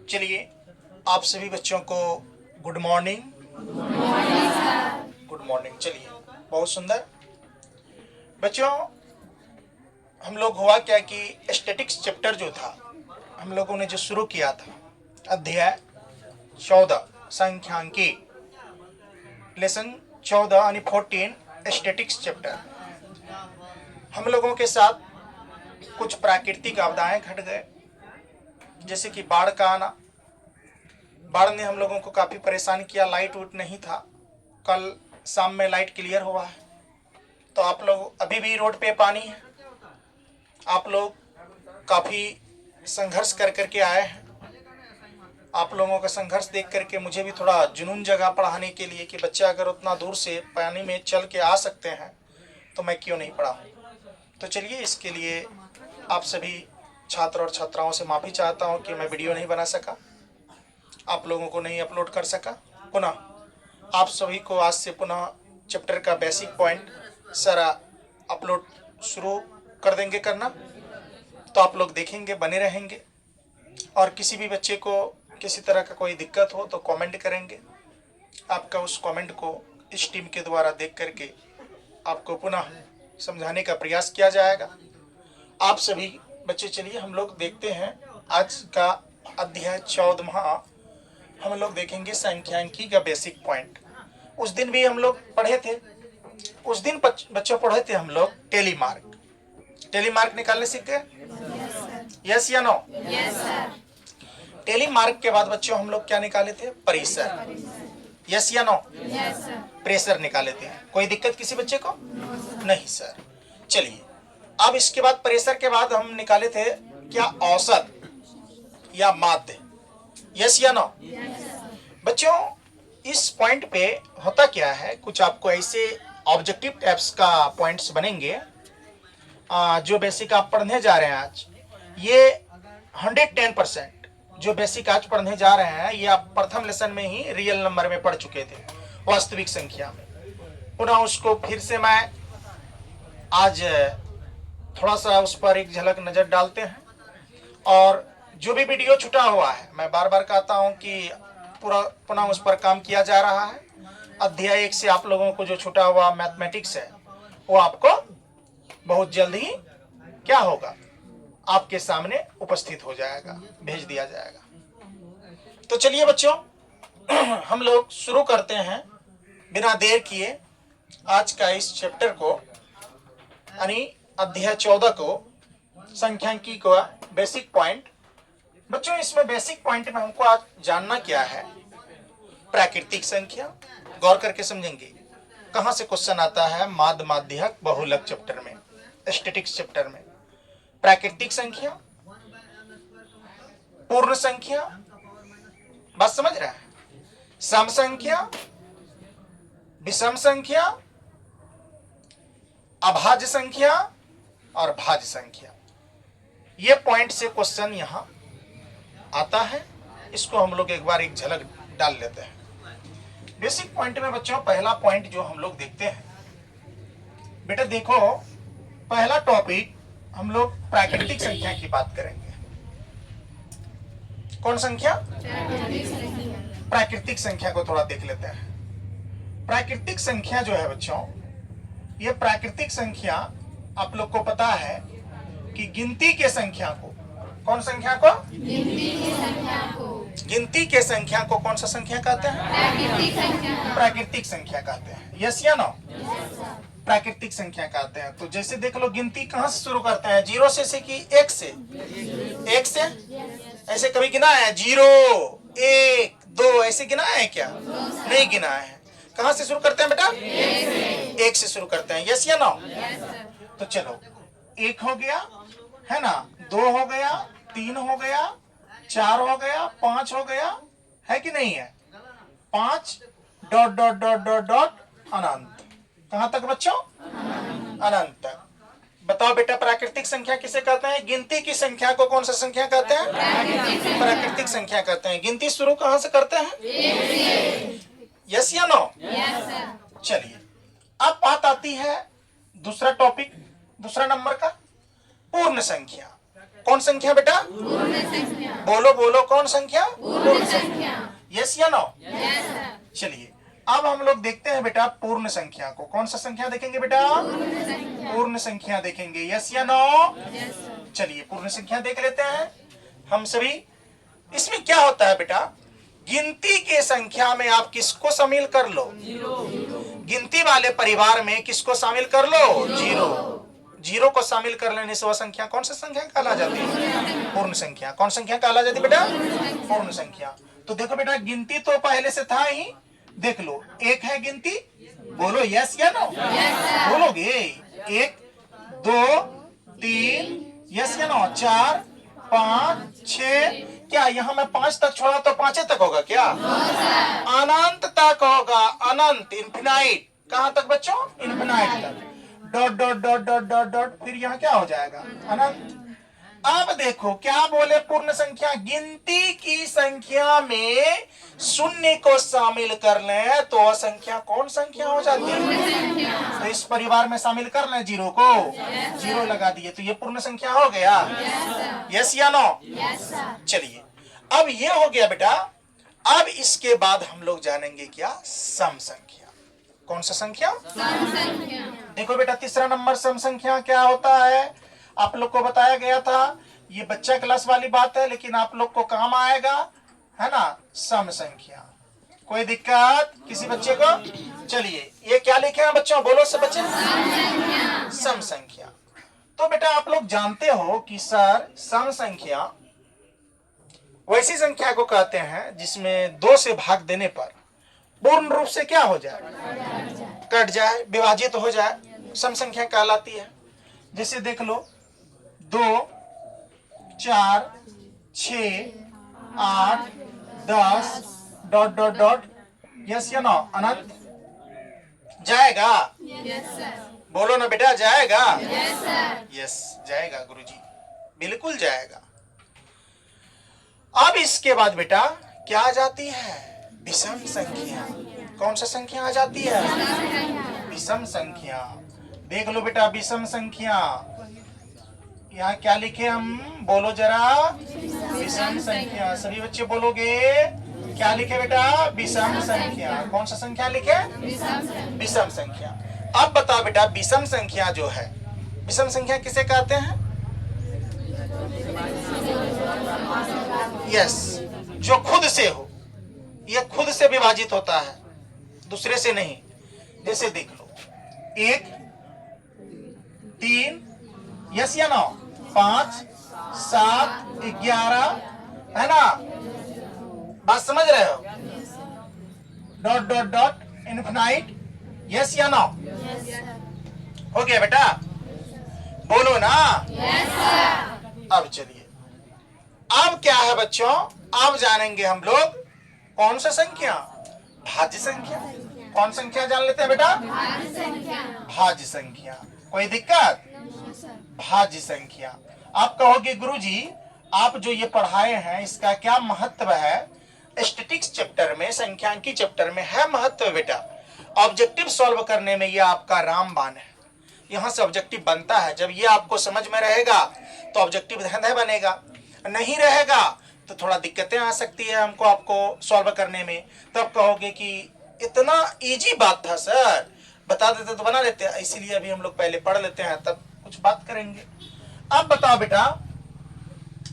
चलिए आप सभी बच्चों को गुड मॉर्निंग। Good morning. चलिए बहुत सुंदर बच्चों, हम लोग हुआ क्या कि स्टैटिक्स चैप्टर जो था हम लोगों ने जो शुरू किया था अध्याय 14 सांख्यिकी लेसन 14 यानी 14 स्टैटिक्स चैप्टर। हम लोगों के साथ कुछ प्राकृतिक आपदाएं घट गए, जैसे कि बाढ़ का आना। बाढ़ ने हम लोगों को काफी परेशान किया। लाइट वूट नहीं था, कल शाम में लाइट क्लियर हुआ है। तो आप लोग अभी भी रोड पे पानी है। आप लोग काफी संघर्ष कर करके आए हैं। आप लोगों का संघर्ष देख करके मुझे भी थोड़ा जुनून जगा पढ़ाने के लिए कि बच्चा अगर उतना दूर से पानी में चल के आ सकते हैं तो मैं क्यों नहीं पढ़ाऊं। तो चलिए, इसके लिए आप सभी छात्र और छात्राओं से माफ़ी चाहता हूं कि मैं वीडियो नहीं बना सका, आप लोगों को नहीं अपलोड कर सका। पुनः आप सभी को आज से पुनः चैप्टर का बेसिक पॉइंट सारा अपलोड शुरू कर देंगे करना। तो आप लोग देखेंगे, बने रहेंगे। और किसी भी बच्चे को किसी तरह का कोई दिक्कत हो तो कमेंट करेंगे। आपका उस कमेंट को इस टीम के द्वारा देख करके आपको पुनः समझाने का प्रयास किया जाएगा। आप सभी बच्चे, चलिए हम लोग देखते हैं आज का अध्याय 14वां। हम लोग देखेंगे सांख्यिकी का बेसिक पॉइंट। उस दिन भी हम लोग पढ़े थे। उस दिन बच्चों पढ़े थे हम लोग टेलीमार्क। टेलीमार्क निकालने सीख गए? यस या नो? टेलीमार्क के बाद बच्चों हम लोग क्या निकाले थे? प्रेशर। यस या नो? प्रेशर निकाले थे। कोई दिक्कत किसी बच्चे को? नहीं सर। चलिए, अब इसके बाद प्रेशर के बाद हम निकाले थे क्या? औसत या माध्य। यस या नो? बच्चों इस पॉइंट पे होता क्या है, कुछ आपको ऐसे ऑब्जेक्टिव टाइप्स का पॉइंट्स बनेंगे जो बेसिक आप पढ़ने जा रहे हैं आज। ये 110% जो बेसिक आज पढ़ने जा रहे हैं ये आप प्रथम लेसन में ही रियल नंबर में पढ़ चुके थे, वास्तविक संख्या में। पुनः उसको फिर से मैं आज थोड़ा सा उस पर एक झलक नजर डालते हैं। और जो भी वीडियो छूटा हुआ है, मैं बार बार कहता हूं कि पूरा पुनः उस पर काम किया जा रहा है। अध्याय 1 से आप लोगों को जो छूटा हुआ मैथमेटिक्स है वो आपको बहुत जल्द ही क्या होगा, आपके सामने उपस्थित हो जाएगा, भेज दिया जाएगा। तो चलिए बच्चों हम लोग शुरू करते हैं बिना देर किए आज का इस चैप्टर को, यानी अध्याय 14 को, सांख्यिकी का बेसिक पॉइंट। बच्चों इसमें बेसिक पॉइंट में हमको आज जानना क्या है? प्राकृतिक संख्या। गौर करके समझेंगे कहां से क्वेश्चन आता है। माध्य, माध्यक, बहुलक चैप्टर में, स्टैटिक्स चैप्टर में प्राकृतिक संख्या, पूर्ण संख्या, बात समझ रहे हैं? सम संख्या, विषम संख्या, अभाज्य संख्या और भाज्य संख्या। ये पॉइंट से क्वेश्चन यहां आता है। इसको हम लोग एक बार एक झलक डाल लेते हैं। बेसिक पॉइंट में बच्चों पहला पॉइंट जो हम लोग देखते हैं, बेटा देखो, पहला टॉपिक हम लोग प्राकृतिक संख्या की बात करेंगे। कौन संख्या? प्राकृतिक संख्या को थोड़ा देख लेते हैं। प्राकृतिक संख्या जो है बच्चों, ये प्राकृतिक संख्या आप लोग को पता है कि गिनती के संख्या को, कौन संख्या को? गिनती के संख्या को कौन सा संख्या कहते हैं? प्राकृतिक संख्या कहते हैं। यस या नो? प्राकृतिक संख्या कहते हैं। तो जैसे देख लो, गिनती कहां से शुरू करते हैं? 0 से कि 1 से? 1 से। ऐसे कभी गिना है? 0, 1, 2 ऐसे गिना है क्या? नहीं गिना है। कहां से शुरू करते हैं बेटा? 1 से शुरू करते हैं। यस या नो? तो चलो, 1 हो गया है ना, 2 हो गया, 3 हो गया, 4 हो गया, 5 हो गया, है कि नहीं है? 5 dot dot dot dot dot अनंत। कहां तक बच्चों? अनंत तक। बताओ बेटा, प्राकृतिक संख्या किसे कहते हैं? गिनती की संख्या को कौन सा संख्या कहते हैं? प्राकृतिक संख्या कहते हैं। गिनती शुरू कहां से करते हैं? यस या नो? चलिए, अब बात आती है दूसरा टॉपिक, दूसरा नंबर का, पूर्ण संख्या। कौन संख्या बेटा? बोलो बोलो, कौन संख्या? यस या नो? चलिए अब हम लोग देखते हैं बेटा पूर्ण संख्या को। कौन सा संख्या देखेंगे बेटा? पूर्ण संख्या देखेंगे। यस या नो? चलिए पूर्ण संख्या देख लेते हैं हम सभी। इसमें क्या होता है बेटा? गिनती के संख्या में आप किसको शामिल कर लो? गिनती वाले परिवार में किसको शामिल कर लो? जीरो। जीरो को शामिल कर लेने से वह संख्या कौन सा संख्या कहला जाती है? पूर्ण संख्या। कौन संख्या कहला जाती है बेटा? पूर्ण संख्या। तो देखो बेटा गिनती तो पहले से था ही, देख लो एक है गिनती, बोलो यस या नो? बोलोगे 1 2 3 यस या नो? 4 5 6। क्या यहाँ मैं 5 तक छोड़ा तो 5 तक होगा क्या? अनंत तक होगा, अनंत, इन्फिनाइट। कहां तक बच्चों? इन्फिनाइट तक। Dot dot dot dot dot dot, फिर यहाँ क्या हो जाएगा? अनंत। अब देखो क्या बोले पूर्ण संख्या? गिनती की संख्या में शून्य को शामिल कर लें तो वह संख्या कौन संख्या हो जाती है? तो इस परिवार में शामिल कर लें जीरो को, जीरो लगा दिए तो ये पूर्ण संख्या हो गया। यस या नो? चलिए अब ये हो गया बेटा। अब इसके बाद हम लोग जानेंगे क्या? सम संख्या। कौन सा संख्या? सम संख्या। देखो बेटा तीसरा नंबर सम संख्या क्या होता है? आप लोग को बताया गया था, ये बच्चा क्लास वाली बात है लेकिन आप लोग को काम आएगा, है ना? सम संख्या। कोई दिक्कत किसी बच्चे को? चलिए ये क्या लिखे हैं बच्चों? बोलो सब बच्चे। सम संख्या। तो बेटा आप लोग जानते हो कि सर सम संख्या वैसी संख्या को कहते हैं जिसमें 2 से भाग देने पर पूर्ण रूप से क्या हो जाए? कट जाए, विभाजित हो जाए, सम संख्या कहलाती है। जैसे देख लो 2 4 6 8 10 डॉट डॉट डॉट। यस या नो? अनंत जाएगा? बोलो ना बेटा, जाएगा? यस जाएगा गुरुजी, बिल्कुल जाएगा। अब इसके बाद बेटा क्या आ जाती है? विषम संख्या। कौन सा संख्या आ जाती है? विषम संख्या। देख लो बेटा विषम संख्या, यहाँ क्या लिखे हम? बोलो जरा। विषम संख्या। सभी बच्चे बोलोगे क्या लिखे बेटा? विषम संख्या। कौन सा संख्या लिखे? विषम संख्या। अब बताओ बेटा विषम संख्या जो है, विषम संख्या किसे कहते हैं? यस, जो खुद से हो, यह खुद से विभाजित होता है, दूसरे से नहीं। जैसे देख लो 1 3 यस या नो? 5 7 11, है ना? बात समझ रहे हो? Dot dot dot infinite. Yes या नो? हो गया बेटा? बोलो ना। अब चलिए अब क्या है बच्चों? अब जानेंगे हम लोग कौन सा संख्या? भाज्य संख्या। कौन संख्या जान लेते हैं बेटा? भाज्य संख्या। कोई दिक्कत? भाज्य संख्या। आप कहोगे गुरुजी आप जो ये पढ़ाए हैं इसका क्या महत्व है? स्टैटिस्टिक्स चैप्टर में, संख्यांकी चैप्टर में है महत्व बेटा। ऑब्जेक्टिव सॉल्व करने में ये आपका रामबाण है। यहाँ से ऑब्जेक्टिव बनता है। जब ये आपको समझ में रहेगा तो ऑब्जेक्टिव धंधा बनेगा, नहीं रहेगा तो थोड़ा दिक्कतें आ सकती है हमको आपको सॉल्व करने में। तब कहोगे कि इतना इजी बात था सर, बता देते तो बना लेते। इसीलिए अभी हम लोग पहले पढ़ लेते हैं तब कुछ बात करेंगे। अब बताओ बेटा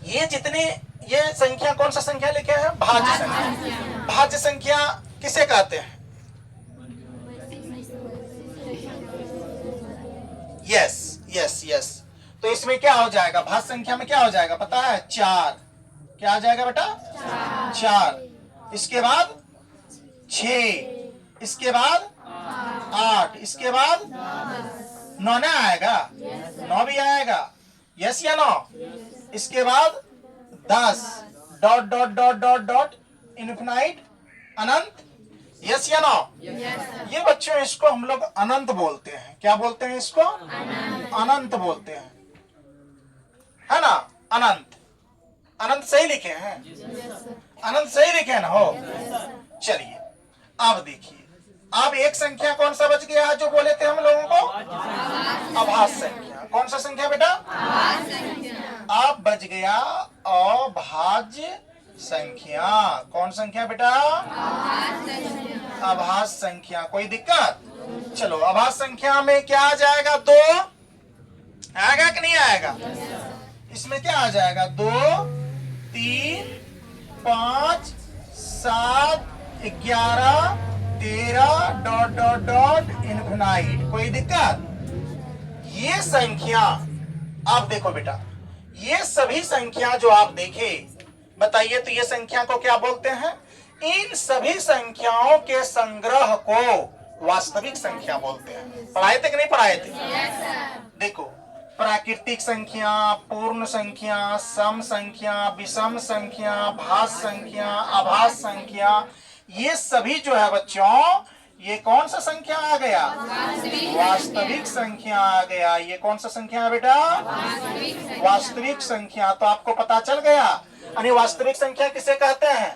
ये जितने ये संख्या कौन सा संख्या लिखे हैं? भाज्य संख्या। भाज्य संख्या किसे कहते हैं? Yes yes yes. तो इसमें क्या हो जाएगा? भाज्य संख्या में क्या हो जाएगा पता है? 4। क्या आ जाएगा बेटा? 4। इसके बाद 6, इसके बाद 8, इसके बाद 9 ना आएगा? 9 भी आएगा। यस या नो? इसके बाद 10 dot dot dot dot dot infinite, अनंत। यस या नो? ये बच्चों इसको हम लोग अनंत बोलते हैं। क्या बोलते हैं इसको? अनंत बोलते हैं, है ना? अनंत। अनंत सही लिखे हैं? अनंत सही लिखे हैं ना? हो चलिए अब देखिए अब एक संख्या कौन सा बच गया है जो बोले थे हम लोगों को? अभाज्य संख्या। कौन सा संख्या बेटा? अब बच गया अभाज्य संख्या। कौन संख्या बेटा? अभाज्य संख्या। कोई दिक्कत? चलो, अभाज्य संख्या में क्या आ जाएगा? 2 आएगा कि नहीं आएगा? इसमें क्या आ जाएगा? 2, 3, 5, 7, 11, 13 डॉट डॉट डॉट इनफिनाइट। कोई दिक्कत? ये संख्या, आप देखो बेटा, ये सभी संख्या जो आप देखे, बताइए तो ये संख्या को क्या बोलते हैं? इन सभी संख्याओं के संग्रह को वास्तविक संख्या बोलते हैं। पढ़ाए थे कि नहीं पढ़ाए थे? देखो, प्राकृतिक संख्या, पूर्ण संख्या, सम संख्या, विषम संख्या, भाज्य संख्या, अभाज्य संख्या, ये सभी जो है बच्चों, ये कौन सा संख्या आ गया? वास्तविक संख्या आ गया। ये कौन सा संख्या है बेटा? वास्तविक संख्या। तो आपको पता चल गया, यानी वास्तविक संख्या किसे कहते हैं?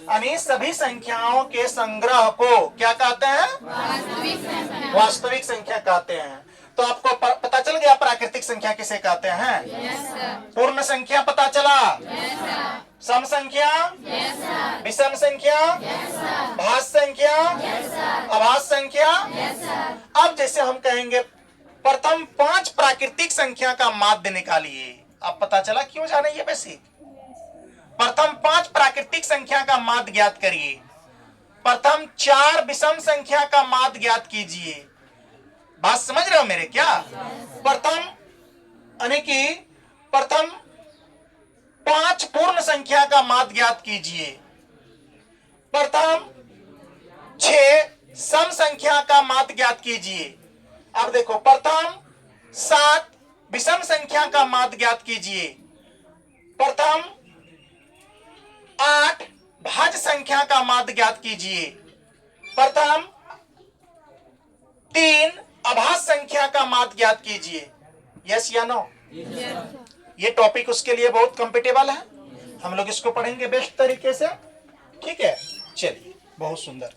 यानी सभी संख्याओं के संग्रह को क्या कहते हैं? वास्तविक संख्या कहते हैं। तो आपको पता चल गया प्राकृतिक संख्या किसे कहते हैं? पूर्ण संख्या पता चला? सम संख्या, विषम संख्या, भाज्य संख्या, अभाज्य संख्या। अब जैसे हम कहेंगे प्रथम 5 प्राकृतिक संख्या का माध्य निकालिए। अब पता चला क्यों जाने ये बेसिक। प्रथम 5 प्राकृतिक संख्या का माध्य ज्ञात करिए। प्रथम 4 विषम संख्या का माध्य ज्ञात कीजिए। बात समझ रहे हो मेरे क्या? प्रथम यानी कि प्रथम 5 पूर्ण संख्या का माध्य ज्ञात कीजिए। प्रथम 6 सम संख्या का माध्य ज्ञात कीजिए। अब देखो, प्रथम 7 विषम संख्या का माध्य ज्ञात कीजिए। प्रथम 8 भाज्य संख्या का माध्य ज्ञात कीजिए। प्रथम 3 अभाज्य संख्या का माध्य ज्ञात कीजिए। यस या नो? ये टॉपिक उसके लिए बहुत कंपेटेबल है। हम लोग इसको पढ़ेंगे बेस्ट तरीके से। ठीक है, चलिए, बहुत सुंदर।